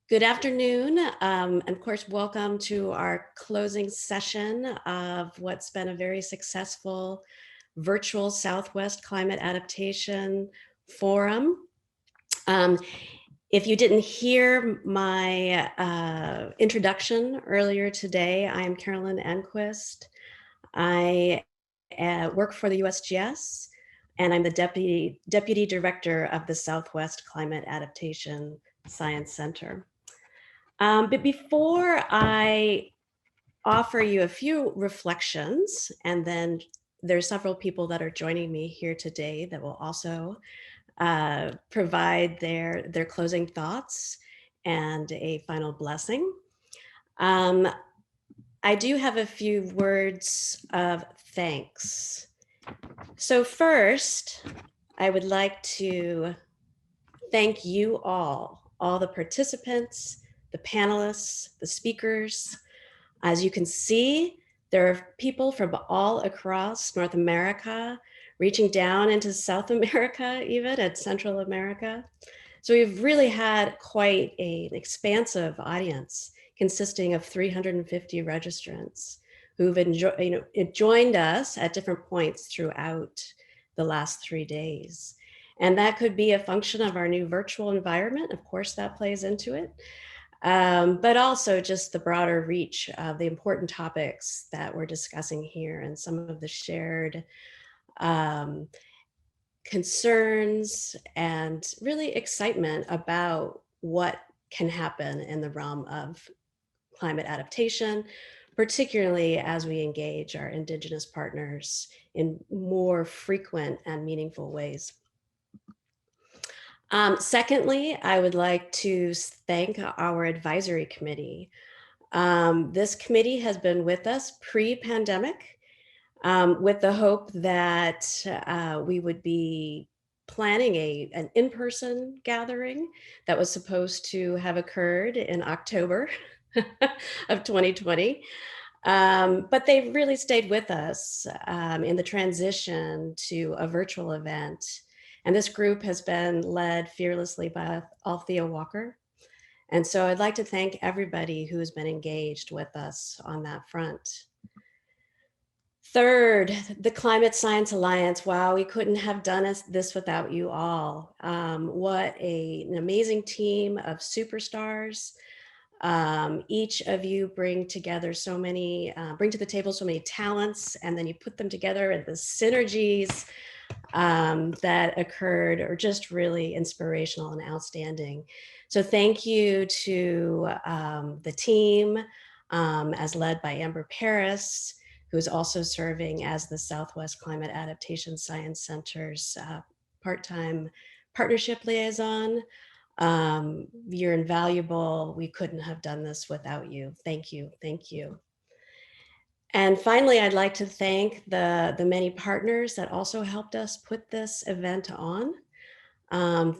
Good afternoon, and of course, welcome to our closing session of what's been a very successful virtual Southwest Climate Adaptation Forum. Um, if you didn't hear my introduction earlier today, I am Carolyn Enquist. I work for the USGS, and I'm the Deputy Director of the Southwest Climate Adaptation Science Center. But before I offer you a few reflections, and then there's several people that are joining me here today that will also provide their closing thoughts and a final blessing. I do have a few words of thanks. So first, I would like to thank you all the participants, the panelists, the speakers. As you can see, there are people from all across North America, reaching down into South America, even at Central America. So we've really had quite an expansive audience consisting of 350 registrants who've joined us at different points throughout the last 3 days. And that could be a function of our new virtual environment. Of course, that plays into it. But also just the broader reach of the important topics that we're discussing here and some of the shared concerns and really excitement about what can happen in the realm of climate adaptation, particularly as we engage our Indigenous partners in more frequent and meaningful ways. Secondly, I would like to thank our advisory committee. This committee has been with us pre-pandemic with the hope that we would be planning an in-person gathering that was supposed to have occurred in October of 2020. But they've really stayed with us in the transition to a virtual event. And this group has been led fearlessly by Althea Walker. And so I'd like to thank everybody who has been engaged with us on that front. Third, the Climate Science Alliance. Wow, we couldn't have done this without you all. What an amazing team of superstars. Each of you bring to the table so many talents, and then you put them together, and the synergies that occurred are just really inspirational and outstanding. So thank you to the team as led by Amber Paris, who is also serving as the Southwest Climate Adaptation Science Center's part-time partnership liaison. You're invaluable. We couldn't have done this without you. Thank you, thank you. And finally, I'd like to thank the many partners that also helped us put this event on.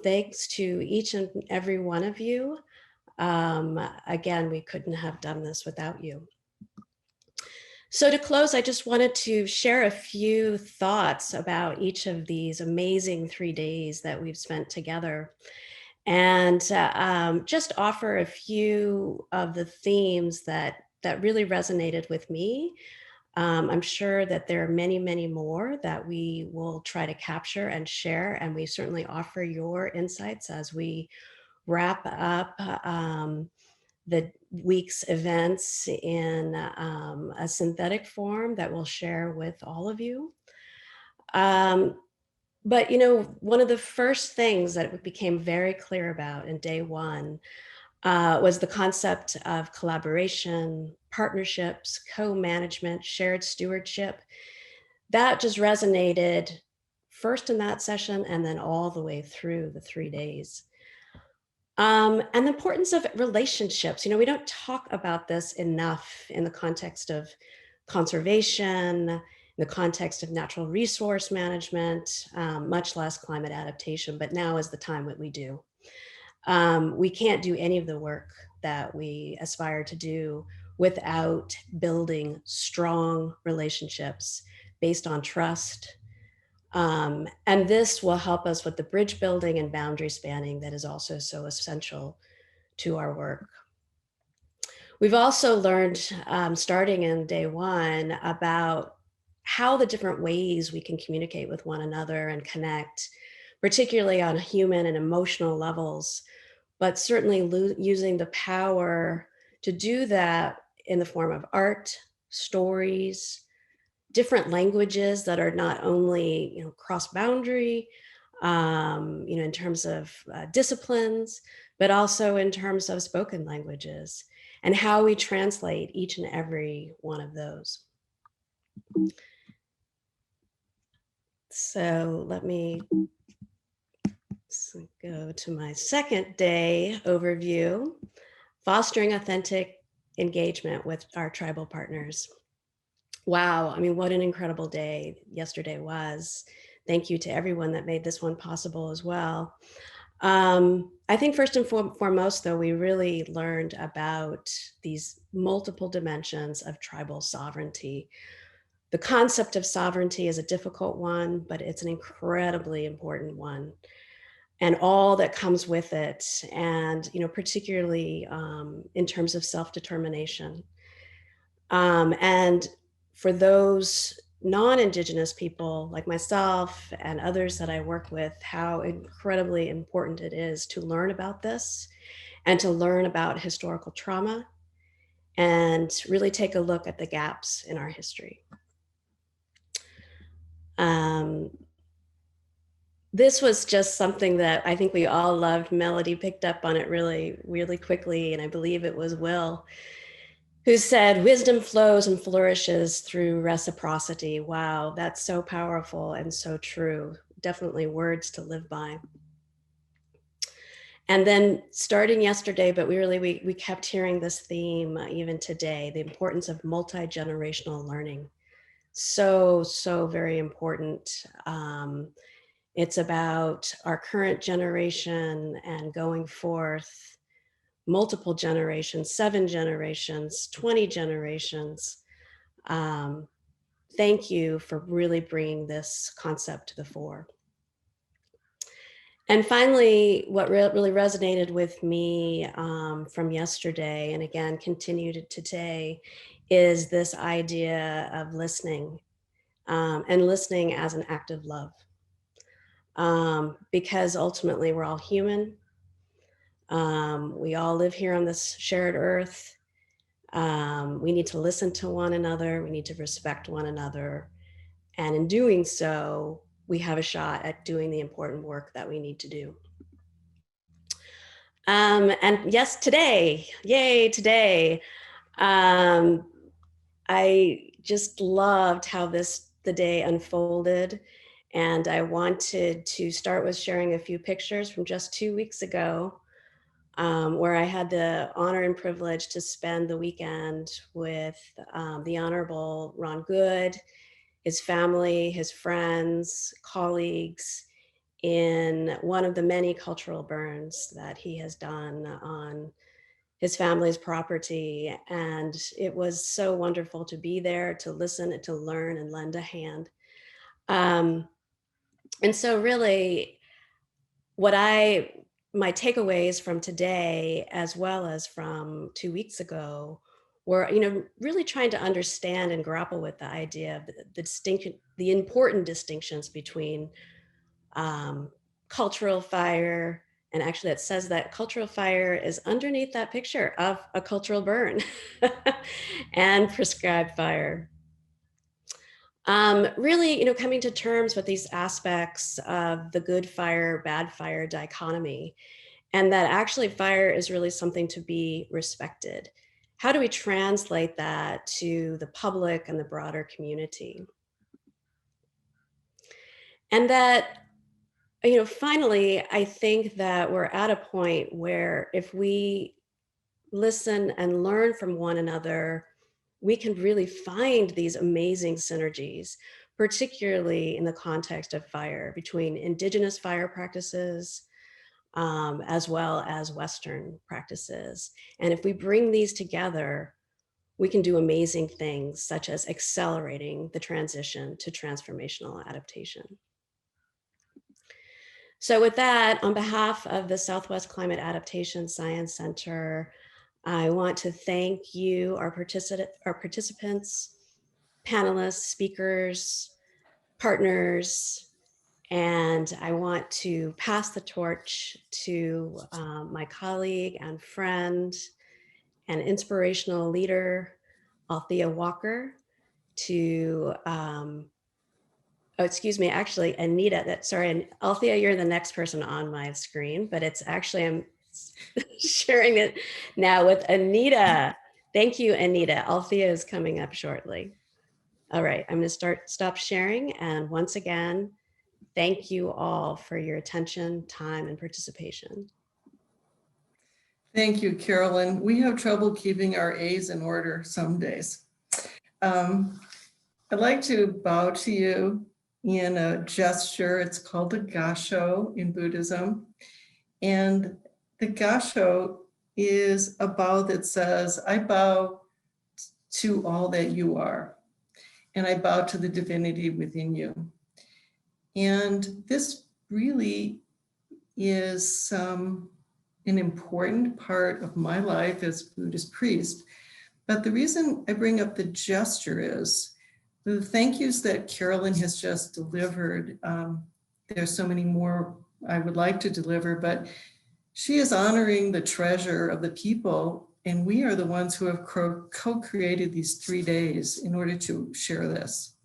Thanks to each and every one of you. Again, we couldn't have done this without you. So to close, I just wanted to share a few thoughts about each of these amazing 3 days that we've spent together, and just offer a few of the themes that really resonated with me. I'm sure that there are many, many more that we will try to capture and share, and we certainly offer your insights as we wrap up the week's events in a synthetic form that we'll share with all of you. But one of the first things that it became very clear about in day one was the concept of collaboration, partnerships, co-management, shared stewardship. That just resonated first in that session and then all the way through the 3 days. And the importance of relationships. We don't talk about this enough in the context of conservation, in the context of natural resource management, much less climate adaptation, but now is the time that we do. We can't do any of the work that we aspire to do without building strong relationships based on trust. And this will help us with the bridge building and boundary spanning that is also so essential to our work. We've also learned, starting in day one, about how the different ways we can communicate with one another and connect, particularly on human and emotional levels, but certainly using the power to do that in the form of art, stories, different languages that are not only, cross boundary, in terms of disciplines, but also in terms of spoken languages and how we translate each and every one of those. So let me go to my second day overview, fostering authentic engagement with our tribal partners. Wow, I mean, what an incredible day yesterday was. Thank you to everyone that made this one possible as well. I think first and foremost, though, we really learned about these multiple dimensions of tribal sovereignty. The concept of sovereignty is a difficult one, but it's an incredibly important one, and all that comes with it, and particularly in terms of self-determination. And for those non-Indigenous people like myself and others that I work with, how incredibly important it is to learn about this and to learn about historical trauma and really take a look at the gaps in our history. This was just something that I think we all loved. Melody picked up on it really, really quickly, and I believe it was Will who said, "Wisdom flows and flourishes through reciprocity." Wow, that's so powerful and so true. Definitely words to live by. And then starting yesterday, but we kept hearing this theme even today, the importance of multi-generational learning. So very important. It's about our current generation and going forth, multiple generations, 7 generations, 20 generations. Thank you for really bringing this concept to the fore. And finally, what really resonated with me from yesterday, and again continued today, is this idea of listening, and listening as an act of love. Because ultimately we're all human. We all live here on this shared earth. We need to listen to one another. We need to respect one another. And in doing so, we have a shot at doing the important work that we need to do. And yes, today, yay, today. I just loved how the day unfolded. And I wanted to start with sharing a few pictures from just 2 weeks ago, where I had the honor and privilege to spend the weekend with the Honorable Ron Good, his family, his friends, colleagues, in one of the many cultural burns that he has done on his family's property. And it was so wonderful to be there, to listen and to learn and lend a hand. And so really my takeaways from today, as well as from 2 weeks ago, were, really trying to understand and grapple with the idea of the important distinctions between cultural fire, and actually it says that cultural fire is underneath that picture of a cultural burn, and prescribed fire. Really, coming to terms with these aspects of the good fire, bad fire dichotomy, and that actually fire is really something to be respected. How do we translate that to the public and the broader community? And that, finally, I think that we're at a point where if we listen and learn from one another, we can really find these amazing synergies, particularly in the context of fire, between Indigenous fire practices, as well as Western practices. And if we bring these together, we can do amazing things, such as accelerating the transition to transformational adaptation. So with that, on behalf of the Southwest Climate Adaptation Science Center, I want to thank you, our participants, panelists, speakers, partners, and I want to pass the torch to my colleague and friend and inspirational leader, Althea Walker, to oh, excuse me, actually, Anita, sorry, Althea, you're the next person on my screen, but it's actually, I'm sharing it now with Anita. Thank you, Anita. Althea is coming up shortly. All right, I'm gonna stop sharing. And once again, thank you all for your attention, time, and participation. Thank you, Carolyn. We have trouble keeping our A's in order some days. I'd like to bow to you in a gesture. It's called the gasho in Buddhism. And the gasho is a bow that says, I bow to all that you are, and I bow to the divinity within you. And this really is an important part of my life as a Buddhist priest. But the reason I bring up the gesture is the thank yous that Carolyn has just delivered. There's so many more I would like to deliver, but she is honoring the treasure of the people, and we are the ones who have co-created these 3 days in order to share this.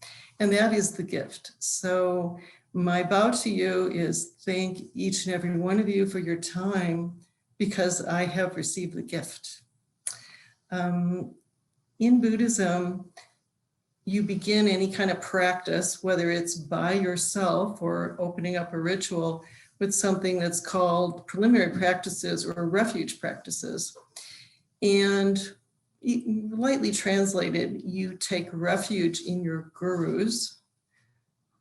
And that is the gift. So my bow to you is thank each and every one of you for your time, because I have received the gift. In Buddhism, you begin any kind of practice, whether it's by yourself or opening up a ritual, with something that's called preliminary practices or refuge practices. And lightly translated, you take refuge in your gurus,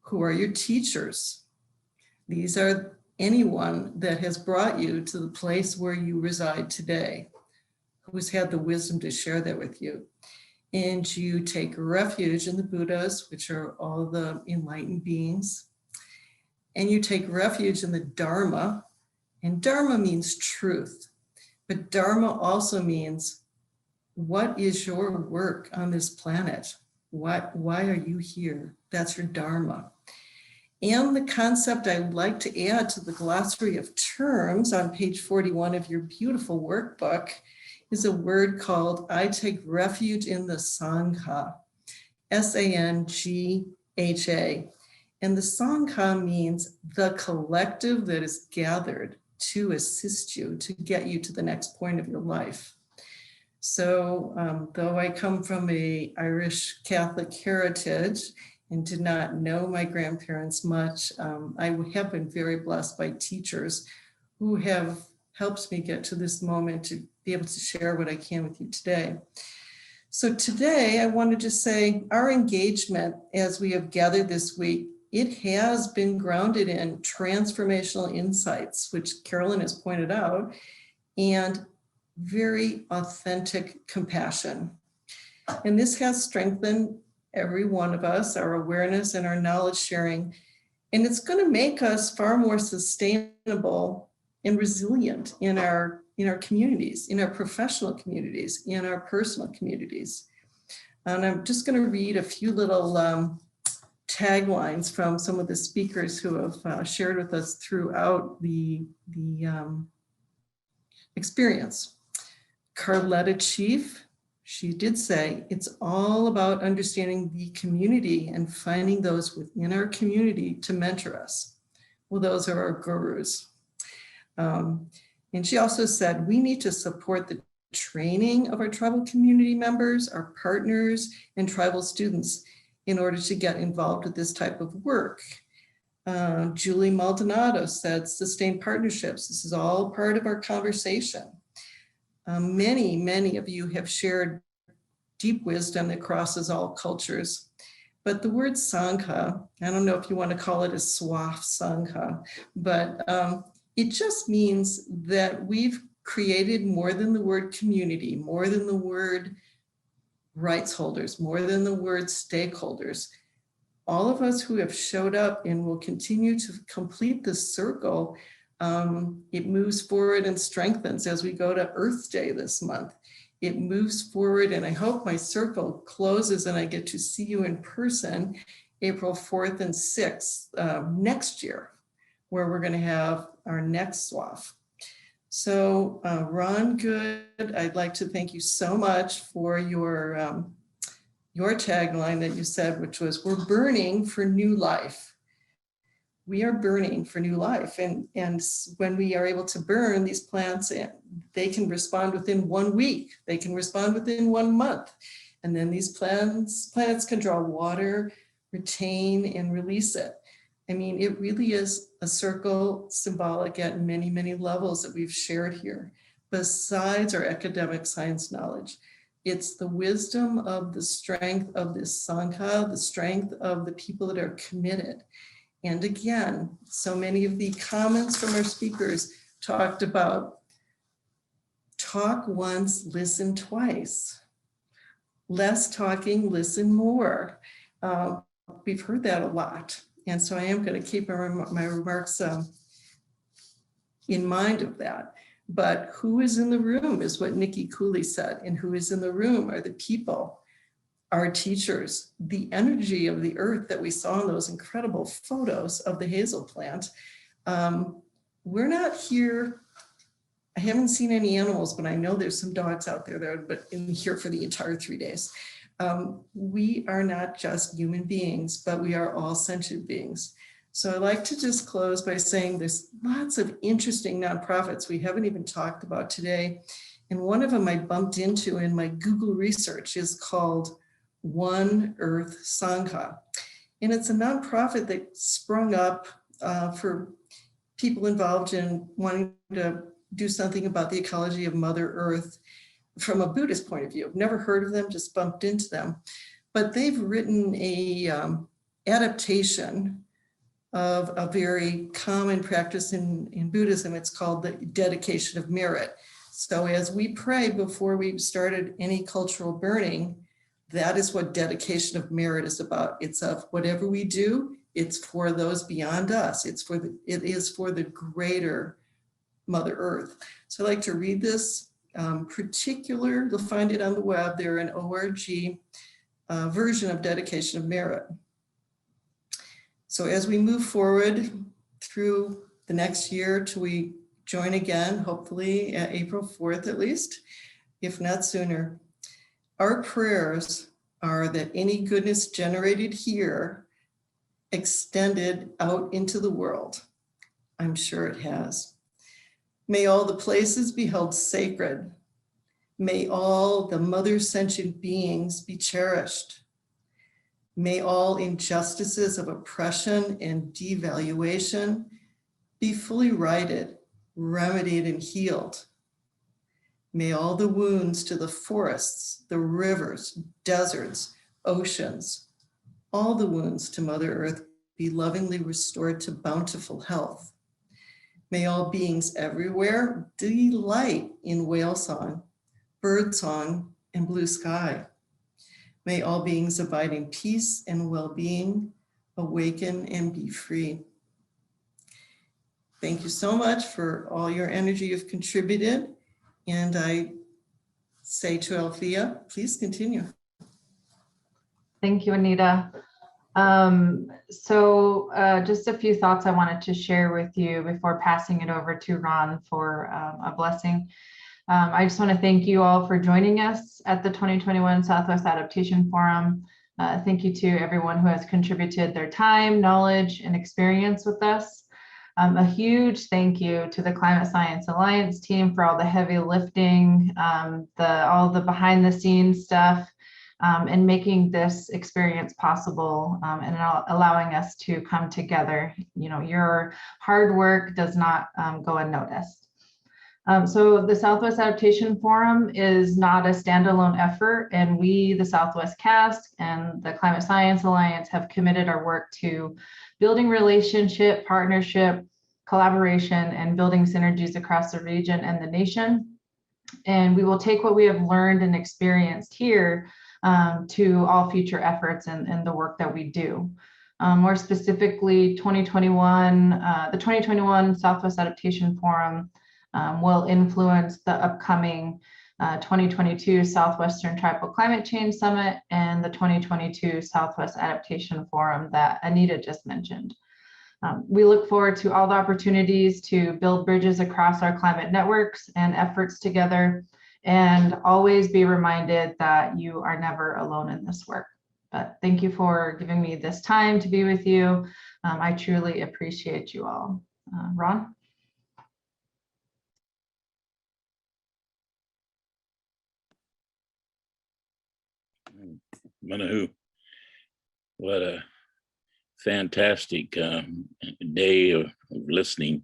who are your teachers. These are anyone that has brought you to the place where you reside today, who's had the wisdom to share that with you. And you take refuge in the Buddhas, which are all the enlightened beings. And you take refuge in the Dharma. And Dharma means truth. But Dharma also means, what is your work on this planet? Why are you here? That's your Dharma. And the concept I'd like to add to the glossary of terms on page 41 of your beautiful workbook is a word called, I take refuge in the Sangha, S-A-N-G-H-A. And the Sangha means the collective that is gathered to assist you, to get you to the next point of your life. So though I come from an Irish Catholic heritage and did not know my grandparents much, I have been very blessed by teachers who have helped me get to this moment to be able to share what I can with you today. So today I wanted to say our engagement as we have gathered this week, it has been grounded in transformational insights, which Carolyn has pointed out, and very authentic compassion. And this has strengthened every one of us, our awareness and our knowledge sharing. And it's going to make us far more sustainable and resilient in our communities, in our professional communities, in our personal communities. And I'm just going to read a few little taglines from some of the speakers who have shared with us throughout the experience. Carletta Chief, she did say, it's all about understanding the community and finding those within our community to mentor us. Well, those are our gurus. And she also said, we need to support the training of our tribal community members, our partners, and tribal students in order to get involved with this type of work. Julie Maldonado said, sustained partnerships. This is all part of our conversation. Many of you have shared deep wisdom that crosses all cultures. But the word Sangha, I don't know if you want to call it a Swaf Sangha, but it just means that we've created more than the word community, more than the word rights holders, more than the word stakeholders. all of us who have showed up and will continue to complete this circle, it moves forward and strengthens as we go to Earth Day this month. It moves forward, and I hope my circle closes and I get to see you in person April 4th and 6th next year, where we're going to have our next SWAF. So Ron Good, I'd like to thank you so much for your tagline that you said, which was, we're burning for new life. We are burning for new life. And when we are able to burn these plants, they can respond within 1 week. They can respond within 1 month. And then these planets can draw water, retain, and release it. I mean, it really is a circle symbolic at many, many levels that we've shared here, besides our academic science knowledge. It's the wisdom of the strength of this Sangha, the strength of the people that are committed. And again, so many of the comments from our speakers talked about talk once, listen twice. Less talking, listen more. We've heard that a lot. And so I am going to keep my remarks in mind of that. But who is in the room is what Nikki Cooley said. And who is in the room are the people, our teachers, the energy of the earth that we saw in those incredible photos of the hazel plant. We're not here. I haven't seen any animals, but I know there's some dogs out there that are in here for the entire 3 days. We are not just human beings, but we are all sentient beings. So I'd like to just close by saying there's lots of interesting nonprofits we haven't even talked about today. And one of them I bumped into in my Google research is called One Earth Sangha. And it's a nonprofit that sprung up for people involved in wanting to do something about the ecology of Mother Earth from a Buddhist point of view. I've never heard of them, just bumped into them. But they've written a adaptation of a very common practice in Buddhism. It's called the dedication of merit. So as we pray before we started any cultural burning, that is what dedication of merit is about. It's of whatever we do, it's for those beyond us. It is for the greater Mother Earth. So I'd like to read this particular, you'll find it on the web, they're an ORG version of dedication of merit. So as we move forward through the next year till we join again, hopefully at April 4th at least, if not sooner, our prayers are that any goodness generated here extended out into the world. I'm sure it has. May all the places be held sacred. May all the mother sentient beings be cherished. May all injustices of oppression and devaluation be fully righted, remedied, and healed. May all the wounds to the forests, the rivers, deserts, oceans, all the wounds to Mother Earth be lovingly restored to bountiful health. May all beings everywhere delight in whale song, bird song, and blue sky. May all beings abide in peace and well-being, awaken and be free. Thank you so much for all your energy you've contributed. And I say to Althea, please continue. Thank you, Anita. Just a few thoughts I wanted to share with you before passing it over to Ron for a blessing. I just want to thank you all for joining us at the 2021 Southwest Adaptation Forum. Thank you to everyone who has contributed their time, knowledge, and experience with us. A huge thank you to the Climate Science Alliance team for all the heavy lifting, all the behind the scenes stuff, and making this experience possible and allowing us to come together. You know, your hard work does not go unnoticed. So the Southwest Adaptation Forum is not a standalone effort, and we, the Southwest Cast and the Climate Science Alliance, have committed our work to building relationship, partnership, collaboration, and building synergies across the region and the nation. And we will take what we have learned and experienced here to all future efforts and the work that we do. More specifically, 2021, the 2021 Southwest Adaptation Forum will influence the upcoming 2022 Southwestern Tribal Climate Change Summit and the 2022 Southwest Adaptation Forum that Anita just mentioned. We look forward to all the opportunities to build bridges across our climate networks and efforts together, and always be reminded that you are never alone in this work. But thank you for giving me this time to be with you. I truly appreciate you all. Ron? Manahu, what a fantastic day of listening.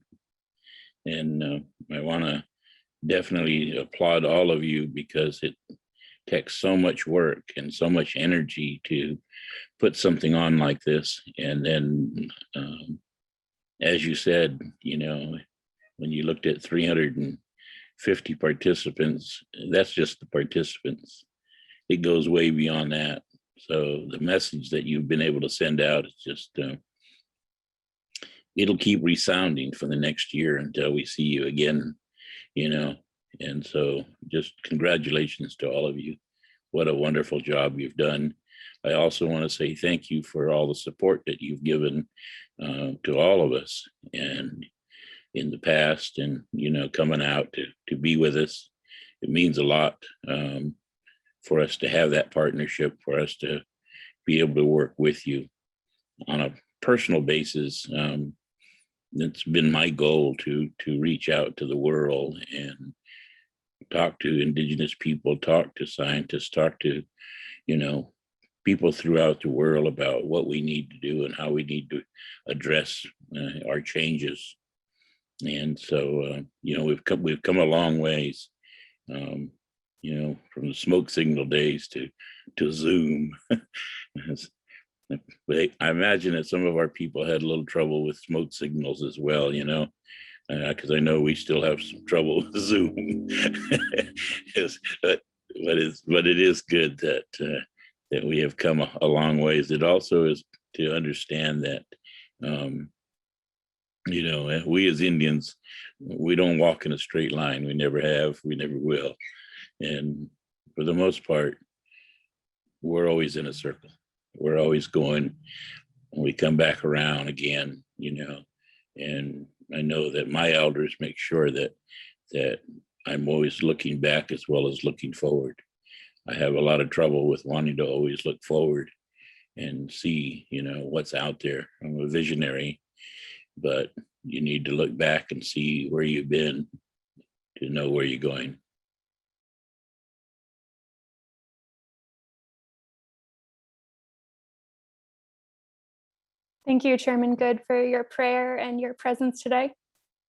And I want to definitely applaud all of you, because it takes so much work and so much energy to put something on like this. And then, as you said, you know, when you looked at 350 participants, that's just the participants. It goes way beyond that. So the message that you've been able to send out is just, it'll keep resounding for the next year until we see you again, you know. And so just congratulations to all of you. What a wonderful job you've done. I also want to say thank you for all the support that you've given to all of us and in the past, and, you know, coming out to be with us. It means a lot for us to have that partnership, for us to be able to work with you on a personal basis. It's been my goal to reach out to the world and talk to Indigenous people, talk to scientists, talk to, you know, people throughout the world about what we need to do and how we need to address our changes. And so, you know, we've come a long ways, you know, from the smoke signal days to Zoom. But I imagine that some of our people had a little trouble with smoke signals as well, you know, because I know we still have some trouble with Zoom. But it is good that that we have come a long ways. It also is to understand that, you know, we as Indians, we don't walk in a straight line. We never have, we never will. And for the most part, we're always in a circle. We're always going, we come back around again, you know. And I know that my elders make sure that I'm always looking back as well as looking forward. I have a lot of trouble with wanting to always look forward and see, you know, what's out there. I'm a visionary, but you need to look back and see where you've been to know where you're going. Thank you, Chairman Good, for your prayer and your presence today.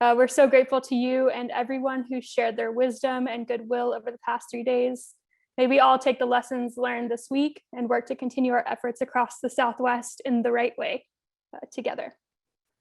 We're so grateful to you and everyone who shared their wisdom and goodwill over the past 3 days. May we all take the lessons learned this week and work to continue our efforts across the Southwest in the right way together.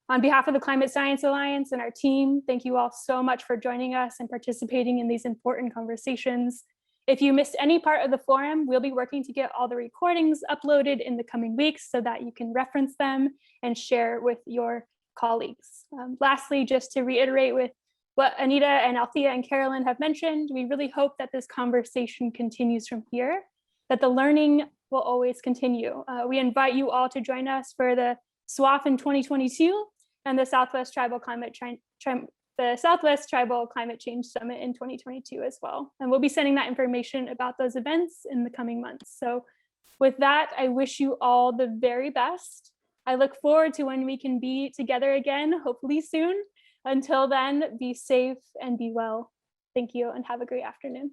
On behalf of the Climate Science Alliance and our team, thank you all so much for joining us and participating in these important conversations. If you missed any part of the forum, we'll be working to get all the recordings uploaded in the coming weeks so that you can reference them and share with your colleagues. Lastly, just to reiterate with what Anita and Althea and Carolyn have mentioned, we really hope that this conversation continues from here, that the learning will always continue. We invite you all to join us for the SWAF in 2022 and the Southwest Tribal Climate Change Summit in 2022 as well. And we'll be sending that information about those events in the coming months. So with that, I wish you all the very best. I look forward to when we can be together again, hopefully soon. Until then, be safe and be well. Thank you and have a great afternoon.